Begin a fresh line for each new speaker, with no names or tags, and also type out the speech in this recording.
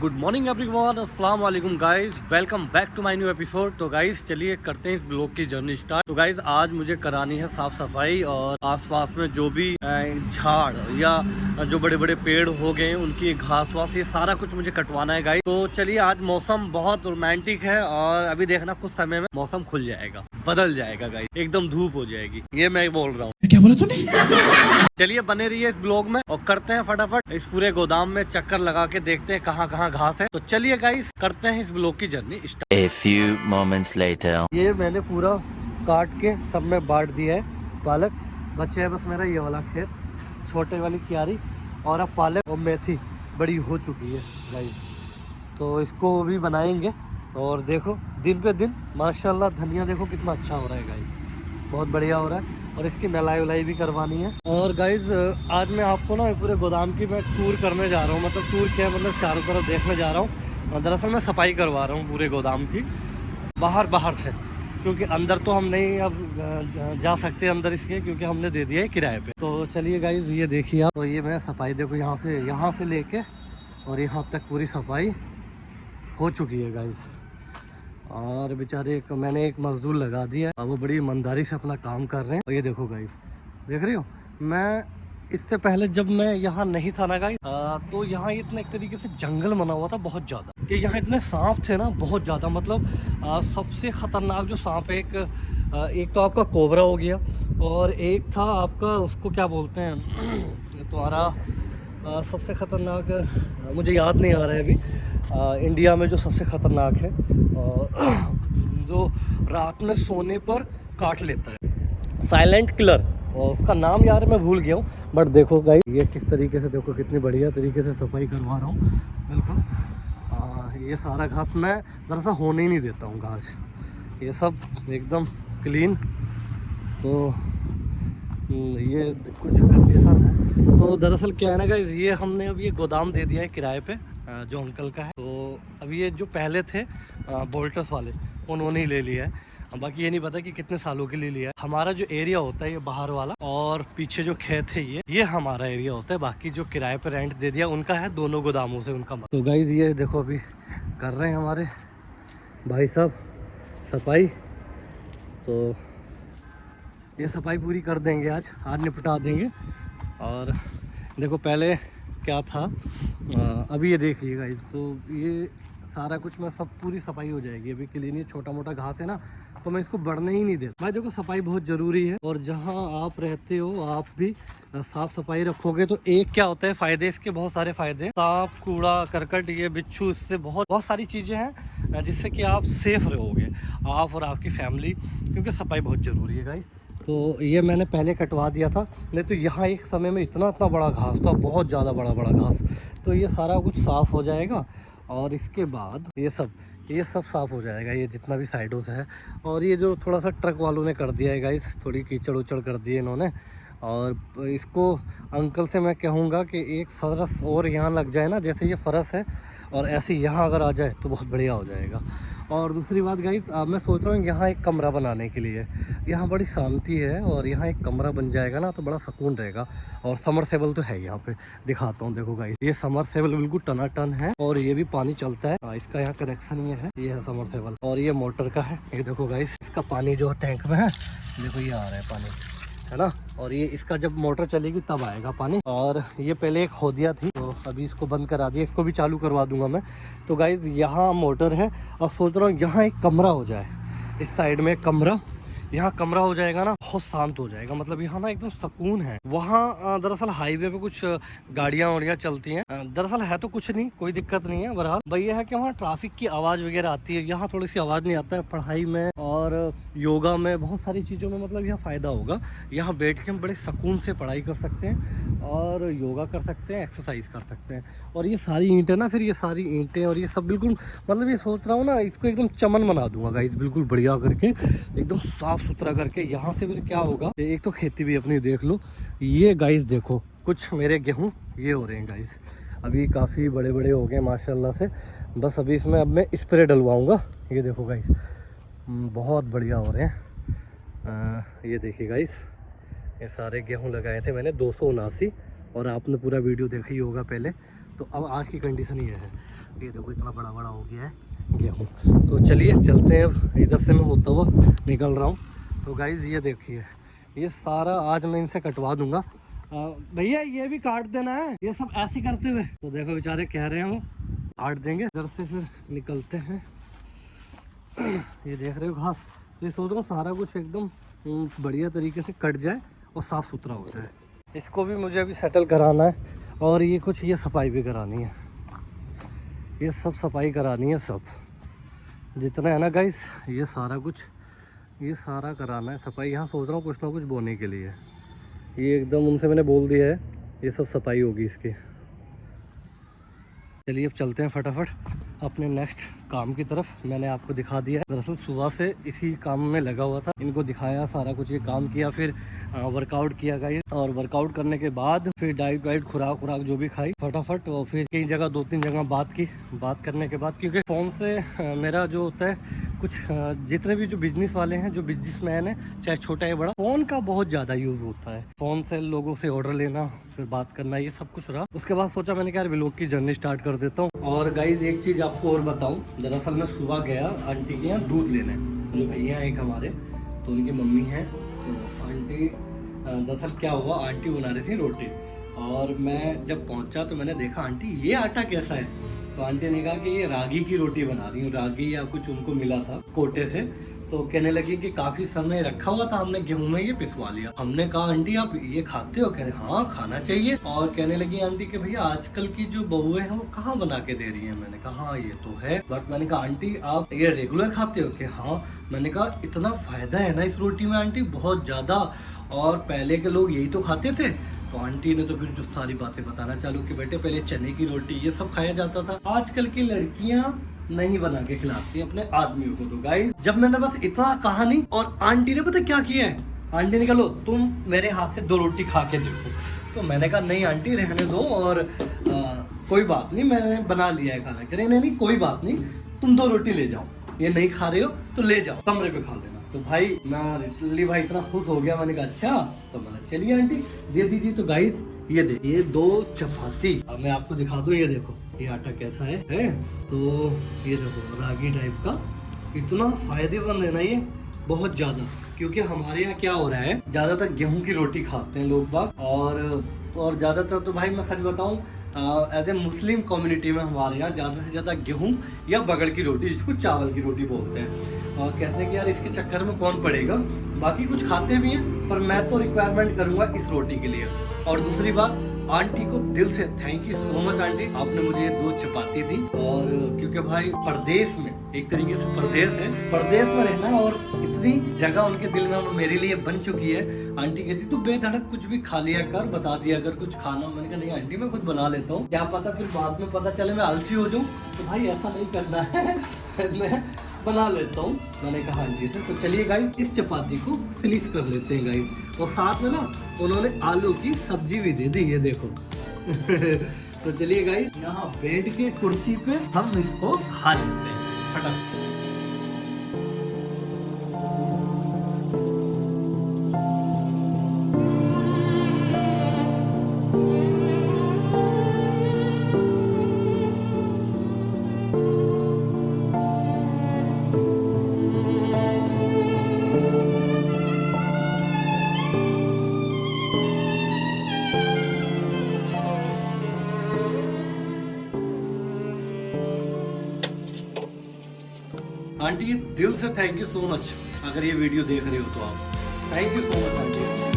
Good morning everyone, अस्सलाम वालेकुम guys, welcome back to my new episode. तो guys चलिए करते हैं इस ब्लॉग की जर्नी स्टार्ट। तो गाइस आज मुझे करानी है साफ़ सफाई और आसपास में जो भी झाड़ या जो बड़े बड़े पेड़ हो गए उनकी घास वास ये सारा कुछ मुझे कटवाना है गाइस। तो चलिए, आज मौसम बहुत रोमांटिक है और अभी देखना कुछ समय में मौसम खुल जाएगा, बदल जाएगा गाइस, एकदम धूप हो जाएगी, ये मैं बोल रहा हूँ।
क्या बोला तूने?
चलिए बने रहिए इस ब्लॉग में और करते हैं फटाफट इस पूरे गोदाम में चक्कर लगा के देखते हैं कहाँ कहाँ घास है। तो चलिए गाइस करते हैं इस ब्लॉग की journey start.
A few moments later.
ये मैंने पूरा काट के सब में बांट दिया है। पालक बचे है बस मेरा ये वाला खेत, छोटे वाली क्यारी, और अब पालक और मेथी बड़ी हो चुकी है गाइस, तो इसको भी बनाएंगे। और देखो दिन पे दिन माशाल्लाह धनिया देखो कितना अच्छा हो रहा है गाइस, बहुत बढ़िया हो रहा है। और इसकी नलाई वलाई भी करवानी है। और गाइज आज मैं आपको ना पूरे गोदाम की मैं टूर करने जा रहा हूँ, मतलब टूर क्या मतलब चारों तरफ देखने जा रहा हूँ। दरअसल मैं सफाई करवा रहा हूँ पूरे गोदाम की बाहर से, क्योंकि अंदर तो हम नहीं अब जा सकते अंदर इसके, क्योंकि हमने दे दिया है किराए पे। तो चलिए गाइज ये देखिए आप, तो ये मैं सफाई देखो यहाँ से लेके और यहाँ तक पूरी सफाई हो चुकी है गाइज। और बेचारे मैंने एक मजदूर लगा दिया है, वो बड़ी ईमानदारी से अपना काम कर रहे हैं। और ये देखो गाइस, देख रहे हो, मैं इससे पहले जब मैं यहाँ नहीं था ना गाइस, तो यहाँ इतना एक तरीके से जंगल बना हुआ था बहुत ज़्यादा, कि यहाँ इतने सांप थे ना बहुत ज़्यादा। मतलब सबसे ख़तरनाक जो सांप है, एक तो आपका कोबरा हो गया, और एक था आपका उसको क्या बोलते हैं तुम्हारा सबसे ख़तरनाक मुझे याद नहीं आ रहा है अभी, इंडिया में जो सबसे ख़तरनाक है जो रात में सोने पर काट लेता है, साइलेंट किलर, और उसका नाम यार मैं भूल गया हूँ। बट देखो गाइस ये किस तरीके से, देखो कितनी बढ़िया तरीके से सफाई करवा रहा हूँ बिल्कुल। ये सारा घास मैं दरअसल होने ही नहीं देता हूँ घास, ये सब एकदम क्लीन। तो ये कुछ कंडीशन है। तो दरअसल क्या है ना गाइस, ये हमने अब ये गोदाम दे दिया है किराए पे जो अंकल का है। तो अभी ये जो पहले थे बोल्टस वाले उन्होंने ही ले लिया है, बाकी ये नहीं पता कि कितने सालों के लिए लिया है। हमारा जो एरिया होता है ये बाहर वाला, और पीछे जो खेत है ये हमारा एरिया होता है। बाकी जो किराए पे रेंट दे दिया उनका है, दोनों गोदामों से उनका। तो गाइस ये देखो अभी कर रहे हैं हमारे भाई साहब सफाई, तो ये सफाई पूरी कर देंगे आज निपटा देंगे। और देखो पहले क्या था, अभी ये देखिए गाइस, तो ये सारा कुछ मैं सब पूरी सफाई हो जाएगी अभी के लिए। नहीं छोटा मोटा घास है ना, तो मैं इसको बढ़ने ही नहीं देता भाई। देखो सफाई बहुत ज़रूरी है, और जहाँ आप रहते हो आप भी साफ़ सफाई रखोगे तो एक क्या होता है फ़ायदे, इसके बहुत सारे फ़ायदे हैं। सांप कूड़ा करकट ये बिच्छू, इससे बहुत सारी चीज़ें हैं जिससे कि आप सेफ़ रहोगे, आप और आपकी फैमिली, क्योंकि सफाई बहुत ज़रूरी है गाइस। तो ये मैंने पहले कटवा दिया था, नहीं तो यहाँ एक समय में इतना बड़ा घास था, बहुत ज़्यादा बड़ा घास। तो ये सारा कुछ साफ़ हो जाएगा, और इसके बाद ये सब साफ़ हो जाएगा, ये जितना भी साइडों से है। और ये जो थोड़ा सा ट्रक वालों ने कर दिया है गाइस, थोड़ी कीचड़ उचड़ कर दी है इन्होंने। और इसको अंकल से मैं कहूँगा कि एक फरस और यहाँ लग जाए ना, जैसे ये फरस है, और ऐसे यहाँ अगर आ जाए तो बहुत बढ़िया हो जाएगा। और दूसरी बात गाइस, मैं सोच रहा हूँ यहाँ एक कमरा बनाने के लिए, यहाँ बड़ी शांति है, और यहाँ एक कमरा बन जाएगा ना तो बड़ा सुकून रहेगा। और समरसेबल तो है यहाँ पे, दिखाता हूँ देखो गाइस, ये समरसेबल बिल्कुल टनाटन है, और ये भी पानी चलता है। इसका यहाँ कनेक्शन ये है समरसेबल, और ये मोटर का है। ये देखो गाइस, इसका पानी जो टैंक में है, देखो ये आ रहा है पानी, है ना। और ये इसका जब मोटर चलेगी तब आएगा पानी। और ये पहले एक खोदिया थी, तो अभी इसको बंद करा दिया, इसको भी चालू करवा दूंगा मैं। तो गाइज यहाँ मोटर है, और सोच रहा हूँ यहाँ एक कमरा हो जाए, इस साइड में एक कमरा, यहाँ कमरा हो जाएगा ना, बहुत शांत हो जाएगा। मतलब यहाँ ना एकदम सुकून है। वहाँ दरअसल हाईवे पे कुछ गाड़ियाँ वाड़ियाँ चलती हैं, दरअसल है तो कुछ नहीं, कोई दिक्कत नहीं है। बहरहाल भाई ये है कि वहाँ ट्रैफिक की आवाज़ वगैरह आती है, यहाँ थोड़ी सी आवाज़ नहीं आता है। पढ़ाई में और योगा में, बहुत सारी चीज़ों में मतलब यहाँ फ़ायदा होगा। यहाँ बैठ के हम बड़े सुकून से पढ़ाई कर सकते हैं, और योगा कर सकते हैं, एक्सरसाइज कर सकते हैं। और ये सारी ईंटें ना, फिर ये सारी ईंटें और ये सब बिल्कुल, मतलब ये सोच रहा हूँ ना, इसको एकदम चमन बना दूंगा गाइस, बिल्कुल बढ़िया करके, एकदम साफ़ सुथरा करके। यहाँ से फिर क्या होगा, एक तो खेती भी अपनी देख लो। ये गाइस देखो कुछ मेरे गेहूँ ये हो रहे हैं गाइस, अभी काफ़ी बड़े बड़े हो गए माशाल्लाह से। बस अभी इसमें अब मैं स्प्रे डलवाऊँगा। ये देखो गाइस बहुत बढ़िया हो रहे हैं। ये देखिए गाइस, ये सारे गेहूं लगाए थे मैंने 279, और आपने पूरा वीडियो देखा ही होगा पहले। तो अब आज की कंडीशन ये है, ये देखो इतना बड़ा बड़ा हो गया है गेहूँ। तो चलिए चलते हैं, अब इधर से मैं होता हुआ निकल रहा हूँ। तो गाइज़ ये देखिए, ये सारा आज मैं इनसे कटवा दूंगा। भैया ये भी काट देना है, ये सब ऐसे करते हुए। तो देखो बेचारे कह रहे हैं वो काट देंगे। इधर से फिर निकलते हैं। ये देख रहे हो घास, तो ये सोच रहा हूँ सारा कुछ एकदम बढ़िया तरीके से कट जाए और साफ़ सुथरा हो जाए। इसको भी मुझे अभी सेटल कराना है और ये कुछ ये सफाई भी करानी है, ये सब सफाई करानी है, सब जितना है ना गाइस, ये सारा कुछ ये सारा कराना है सफाई। यहाँ सोच रहा हूँ कुछ ना कुछ बोने के लिए। ये एकदम उनसे मैंने बोल दिया है, ये सब सफाई होगी इसकी। चलिए अब चलते हैं फटाफट अपने नेक्स्ट काम की तरफ। मैंने आपको दिखा दिया है, दरअसल सुबह से इसी काम में लगा हुआ था, इनको दिखाया सारा कुछ, ये काम किया, फिर वर्कआउट किया गाइस, और वर्कआउट करने के बाद फिर डाइट वाइट खुराक जो भी खाई फटाफट, और फिर कई जगह 2-3 जगह बात करने के बाद, क्योंकि फ़ोन से मेरा जो होता है कुछ जितने भी जो बिजनेस वाले हैं, जो बिजनेसमैन है, चाहे छोटा या बड़ा, फ़ोन का बहुत ज़्यादा यूज़ होता है। फ़ोन से लोगों से ऑर्डर लेना, फिर बात करना, ये सब कुछ रहा। उसके बाद सोचा मैंने क्या यार व्लॉग की जर्नी स्टार्ट कर देता हूँ। और गाइज एक चीज़ आपको और बताऊँ, दरअसल मैं सुबह गया आंटी के यहाँ दूध लेने, जो भैया हैं एक हमारे, तो उनकी मम्मी हैं। तो आंटी दरअसल क्या हुआ, आंटी बना रही थी रोटी, और मैं जब पहुंचा तो मैंने देखा आंटी ये आटा कैसा है। तो आंटी ने कहा कि ये रागी की रोटी बना रही हूँ, रागी या कुछ उनको मिला था कोटे से। तो कहने लगी कि काफ़ी समय रखा हुआ था हमने गेहूं में, ये पिसवा लिया। हमने कहा आंटी आप ये खाते हो? कह रहे हाँ खाना चाहिए। और कहने लगी आंटी कि भैया आजकल की जो बहुएं हैं वो कहाँ बना के दे रही हैं। मैंने कहा हाँ ये तो है, बट मैंने कहा आंटी आप ये रेगुलर खाते हो? कि हाँ। मैंने कहा इतना फायदा है ना इस रोटी में आंटी, बहुत ज़्यादा, और पहले के लोग यही तो खाते थे। तो आंटी ने तो फिर जो सारी बातें बताना चालू कि बेटे पहले चने की रोटी ये सब खाया जाता था, आजकल की लड़कियां नहीं बना के खिलाती अपने आदमियों को। तो गाइस जब मैंने बस इतना कहा नहीं, और आंटी ने पता क्या किया है, आंटी ने कहा लो तुम मेरे हाथ से 2 रोटी खा के देखो। तो मैंने कहा नहीं आंटी रहने दो, और कोई बात नहीं मैंने बना लिया है खाना। कह रहे नहीं कोई बात नहीं, तुम 2 रोटी ले जाओ, ये नहीं खा रहे हो तो ले जाओ कमरे पे खा लेना। तो भाई मैं लिटरली भाई इतना खुश हो गया, मैंने कहा अच्छा। तो मैंने चलिए आंटी दे दीजिए। तो गाइस ये देखिए, ये 2 चपाती, अब मैं आपको दिखा दूं, ये देखो ये आटा कैसा है? तो ये देखो रागी टाइप का, इतना फायदेमंद है ना ये, बहुत ज़्यादा। क्योंकि हमारे यहाँ क्या हो रहा है, ज़्यादातर गेहूं की रोटी खाते हैं लोग बाग, और ज़्यादातर तो भाई मैं सच बताऊं एज ए मुस्लिम कम्युनिटी में हमारे यहाँ ज़्यादा से ज़्यादा गेहूं या बगड़ की रोटी, जिसको चावल की रोटी बोलते हैं, और कहते हैं कि यार इसके चक्कर में कौन पड़ेगा। बाकी कुछ खाते भी हैं, पर मैं तो रिक्वायरमेंट करूँगा इस रोटी के लिए। और दूसरी बात, आंटी को दिल से thank you so much aunty, आपने मुझे ये 2 चपाती दी। और क्योंकि भाई परदेश में, एक तरीके से परदेश है, परदेश में रहना, और इतनी जगह उनके दिल में मेरे लिए बन चुकी है। आंटी कहती तू बेधड़क कुछ भी खा लिया कर, बता दिया अगर कुछ खाना। मैंने कहा नहीं आंटी मैं खुद बना लेता हूँ, क्या पता फिर बाद में पता चले मैं आलसी हो जाऊँ। तो भाई ऐसा नहीं करना है मैं बना लेता हूँ। मैंने कहा आंटी से। तो चलिए गाइस इस चपाती को फिनिश कर लेते हैं गाइस। और साथ में ना उन्होंने आलू की सब्जी भी दे दी, ये देखो तो चलिए गाइस यहाँ बैठ के कुर्सी पे हम इसको खा लेते हैं फटाफट। आंटी दिल से थैंक यू सो मच, अगर ये वीडियो देख रहे हो तो आप thank you so much aunty.